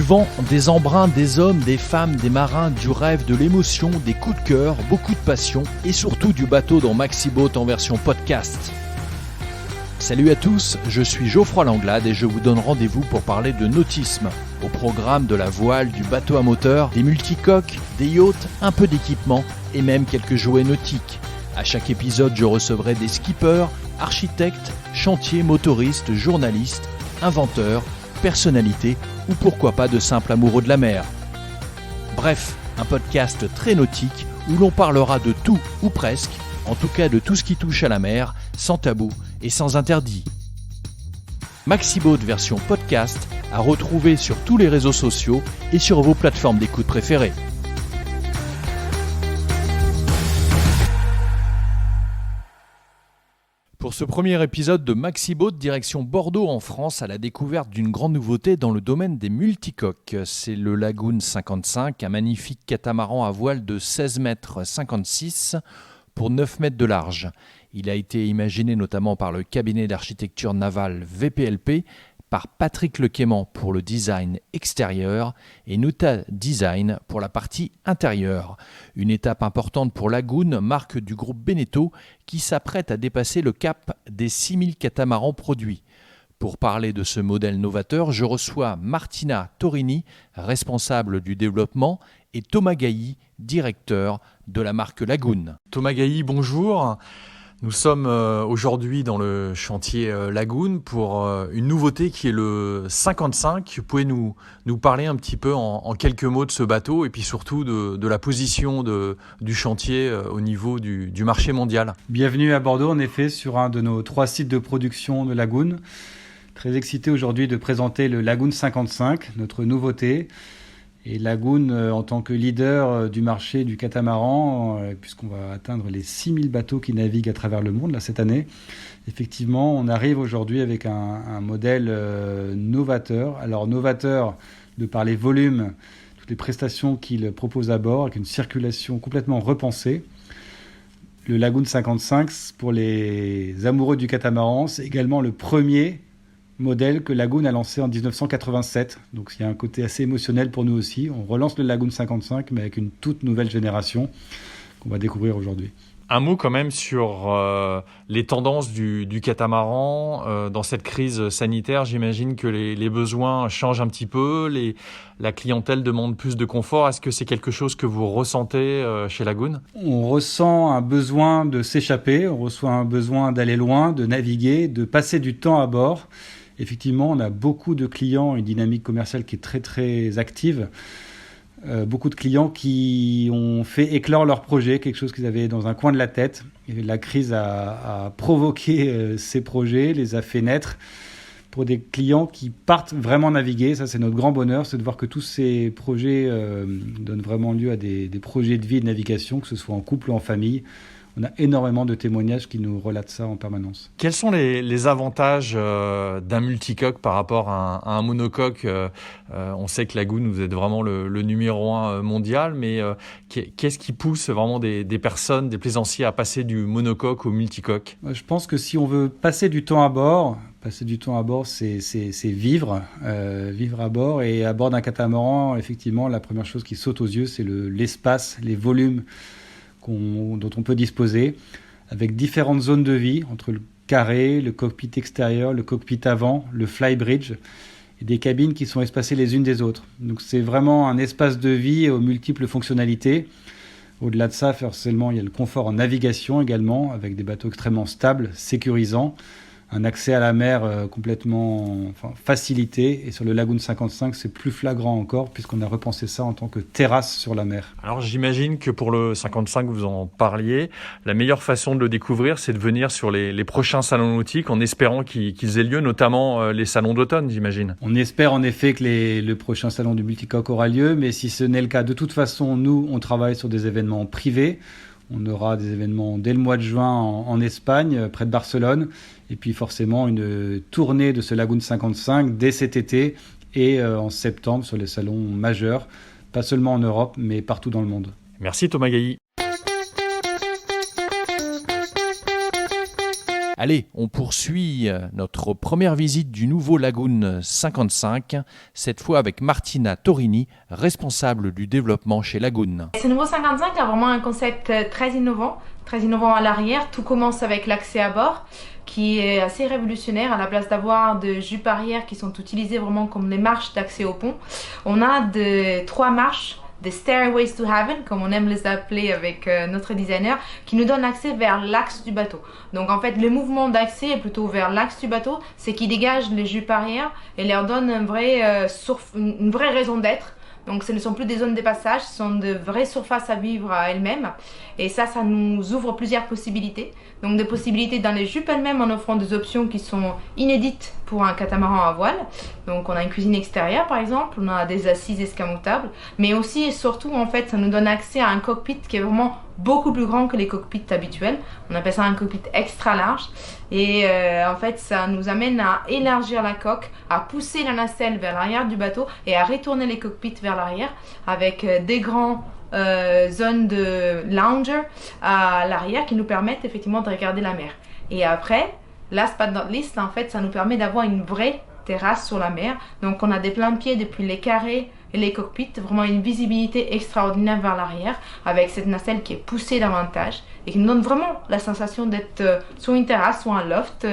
Souvent, des embruns, des hommes, des femmes, des marins, du rêve, de l'émotion, des coups de cœur, beaucoup de passion et surtout du bateau dans Maxiboat en version podcast. Salut à tous, je suis Geoffroy Langlade et je vous donne rendez-vous pour parler de nautisme. Au programme de la voile, du bateau à moteur, des multicoques, des yachts, un peu d'équipement et même quelques jouets nautiques. À chaque épisode, je recevrai des skippers, architectes, chantiers, motoristes, journalistes, inventeurs, personnalités ou pourquoi pas de simples amoureux de la mer. Bref, un podcast très nautique où l'on parlera de tout ou presque, en tout cas de tout ce qui touche à la mer, sans tabou et sans interdit. Maxiboat version podcast à retrouver sur tous les réseaux sociaux et sur vos plateformes d'écoute préférées. Pour ce premier épisode de Maxiboat, direction Bordeaux en France, à la découverte d'une grande nouveauté dans le domaine des multicoques. C'est le Lagoon 55, un magnifique catamaran à voile de 16 mètres 56 pour 9 mètres de large. Il a été imaginé notamment par le cabinet d'architecture navale VPLP, par Patrick Lequément pour le design extérieur et Nuta Design pour la partie intérieure. Une étape importante pour Lagoon, marque du groupe Beneteau, qui s'apprête à dépasser le cap des 6000 catamarans produits. Pour parler de ce modèle novateur, je reçois Martina Torini, responsable du développement, et Thomas Gailly, directeur de la marque Lagoon. Thomas Gailly, bonjour. Nous sommes aujourd'hui dans le chantier Lagoon pour une nouveauté qui est le 55. Vous pouvez nous parler un petit peu en quelques mots de ce bateau et puis surtout de la position du chantier au niveau du marché mondial. Bienvenue à Bordeaux, en effet, sur un de nos 3 sites de production de Lagoon. Très excité aujourd'hui de présenter le Lagoon 55, notre nouveauté. Et Lagoon, en tant que leader du marché du catamaran, puisqu'on va atteindre les 6000 bateaux qui naviguent à travers le monde là, cette année, effectivement, on arrive aujourd'hui avec un modèle novateur. Alors novateur de par les volumes, toutes les prestations qu'il propose à bord, avec une circulation complètement repensée. Le Lagoon 55, pour les amoureux du catamaran, c'est également le premier modèle que Lagoon a lancé en 1987. Donc il y a un côté assez émotionnel pour nous aussi. On relance le Lagoon 55, mais avec une toute nouvelle génération qu'on va découvrir aujourd'hui. Un mot quand même sur les tendances du catamaran. Dans cette crise sanitaire, j'imagine que les besoins changent un petit peu. La clientèle demande plus de confort. Est-ce que c'est quelque chose que vous ressentez chez Lagoon ? On ressent un besoin de s'échapper, on ressent un besoin d'aller loin, de naviguer, de passer du temps à bord. Effectivement, on a beaucoup de clients, une dynamique commerciale qui est très très active. Beaucoup de clients qui ont fait éclore leur projet, quelque chose qu'ils avaient dans un coin de la tête. Et la crise a provoqué ces projets, les a fait naître pour des clients qui partent vraiment naviguer. Ça, c'est notre grand bonheur, c'est de voir que tous ces projets donnent vraiment lieu à des projets de vie et de navigation, que ce soit en couple ou en famille. On a énormément de témoignages qui nous relatent ça en permanence. Quels sont les avantages d'un multicoque par rapport à un monocoque ? On sait que Lagoon, vous êtes vraiment le numéro 1 mondial, mais qu'est-ce qui pousse vraiment des personnes, des plaisanciers à passer du monocoque au multicoque ? Je pense que si on veut passer du temps à bord, c'est vivre à bord. Et à bord d'un catamaran, effectivement, la première chose qui saute aux yeux, c'est l'espace, les volumes dont on peut disposer, avec différentes zones de vie, entre le carré, le cockpit extérieur, le cockpit avant, le flybridge, et des cabines qui sont espacées les unes des autres. Donc c'est vraiment un espace de vie aux multiples fonctionnalités. Au-delà de ça, forcément, il y a le confort en navigation également, avec des bateaux extrêmement stables, sécurisants, un accès à la mer complètement facilité. Et sur le Lagoon 55, c'est plus flagrant encore, puisqu'on a repensé ça en tant que terrasse sur la mer. Alors j'imagine que pour le 55, vous en parliez, la meilleure façon de le découvrir, c'est de venir sur les prochains salons nautiques, en espérant qu'ils aient lieu, notamment les salons d'automne, j'imagine. On espère en effet que le prochain salon du multicoque aura lieu, mais si ce n'est le cas, de toute façon, nous, on travaille sur des événements privés. On aura des événements dès le mois de juin en Espagne, près de Barcelone. Et puis forcément, une tournée de ce Lagoon 55 dès cet été et en septembre sur les salons majeurs, pas seulement en Europe, mais partout dans le monde. Merci Thomas Gailly. Allez, on poursuit notre première visite du nouveau Lagoon 55, cette fois avec Martina Torini, responsable du développement chez Lagoon. Ce nouveau 55 a vraiment un concept très innovant à l'arrière. Tout commence avec l'accès à bord, qui est assez révolutionnaire. À la place d'avoir de jupes arrière qui sont utilisées vraiment comme les marches d'accès au pont, on a 3 marches, des stairways to heaven, comme on aime les appeler avec notre designer, qui nous donnent accès vers l'axe du bateau. Donc en fait, le mouvement d'accès est plutôt vers l'axe du bateau, c'est qui dégage les jupes arrière et leur donne une vraie raison d'être. Donc ce ne sont plus des zones de passage, ce sont de vraies surfaces à vivre à elles-mêmes. Et ça nous ouvre plusieurs possibilités. Donc des possibilités dans les jupes elles-mêmes en offrant des options qui sont inédites pour un catamaran à voile. Donc on a une cuisine extérieure par exemple, on a des assises escamotables. Mais aussi et surtout en fait ça nous donne accès à un cockpit qui est vraiment beaucoup plus grand que les cockpits habituels. On appelle ça un cockpit extra large. Et en fait ça nous amène à élargir la coque, à pousser la nacelle vers l'arrière du bateau et à retourner les cockpits vers l'arrière avec des grands zones de lounger à l'arrière qui nous permettent effectivement de regarder la mer. Et après, last but not least, en fait, ça nous permet d'avoir une vraie terrasse sur la mer. Donc on a des plein-pieds depuis les carrés et les cockpits, vraiment une visibilité extraordinaire vers l'arrière avec cette nacelle qui est poussée davantage et qui nous donne vraiment la sensation d'être sur une terrasse ou un loft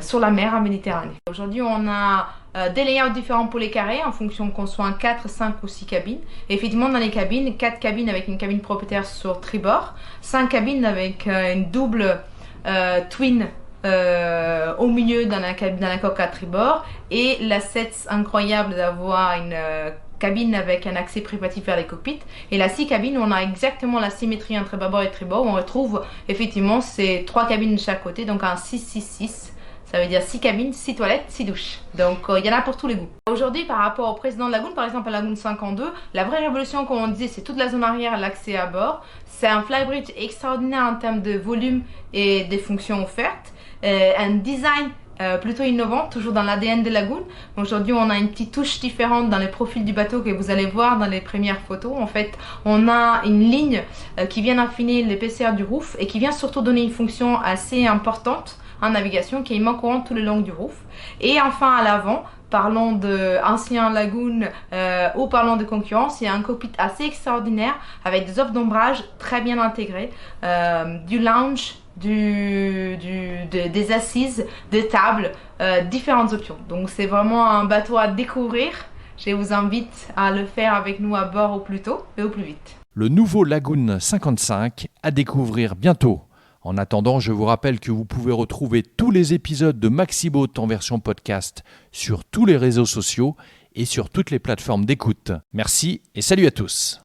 sur la mer en Méditerranée. Aujourd'hui, on a des layouts différents pour les carrés en fonction qu'on soit en 4, 5 ou 6 cabines. Et effectivement, dans les cabines, 4 cabines avec une cabine propriétaire sur tribord, 5 cabines avec une double twin au milieu dans la coque à tribord et l'asset incroyable d'avoir une cabine avec un accès privatif vers les cockpits. Et la 6 cabines, on a exactement la symétrie entre bâbord et tribord où on retrouve effectivement ces 3 cabines de chaque côté, donc un 6-6-6. Ça veut dire 6 cabines, 6 toilettes, 6 douches. Donc il y en a pour tous les goûts. Aujourd'hui, par rapport au précédent Lagoon, par exemple à Lagoon 52, la vraie révolution, comme on disait, c'est toute la zone arrière, l'accès à bord. C'est un flybridge extraordinaire en termes de volume et des fonctions offertes. Un design plutôt innovant, toujours dans l'ADN de Lagoon. Aujourd'hui, on a une petite touche différente dans les profils du bateau que vous allez voir dans les premières photos. En fait, on a une ligne qui vient affiner l'épaisseur du roof et qui vient surtout donner une fonction assez importante en navigation qui est immanquante tout le long du roof. Et enfin à l'avant, parlons d'anciens Lagoon ou parlons de concurrence, il y a un cockpit assez extraordinaire avec des offres d'ombrage très bien intégrées, du lounge, des assises, des tables, différentes options. Donc c'est vraiment un bateau à découvrir. Je vous invite à le faire avec nous à bord au plus tôt et au plus vite. Le nouveau Lagoon 55 à découvrir bientôt. En attendant, je vous rappelle que vous pouvez retrouver tous les épisodes de Maxiboat en version podcast sur tous les réseaux sociaux et sur toutes les plateformes d'écoute. Merci et salut à tous.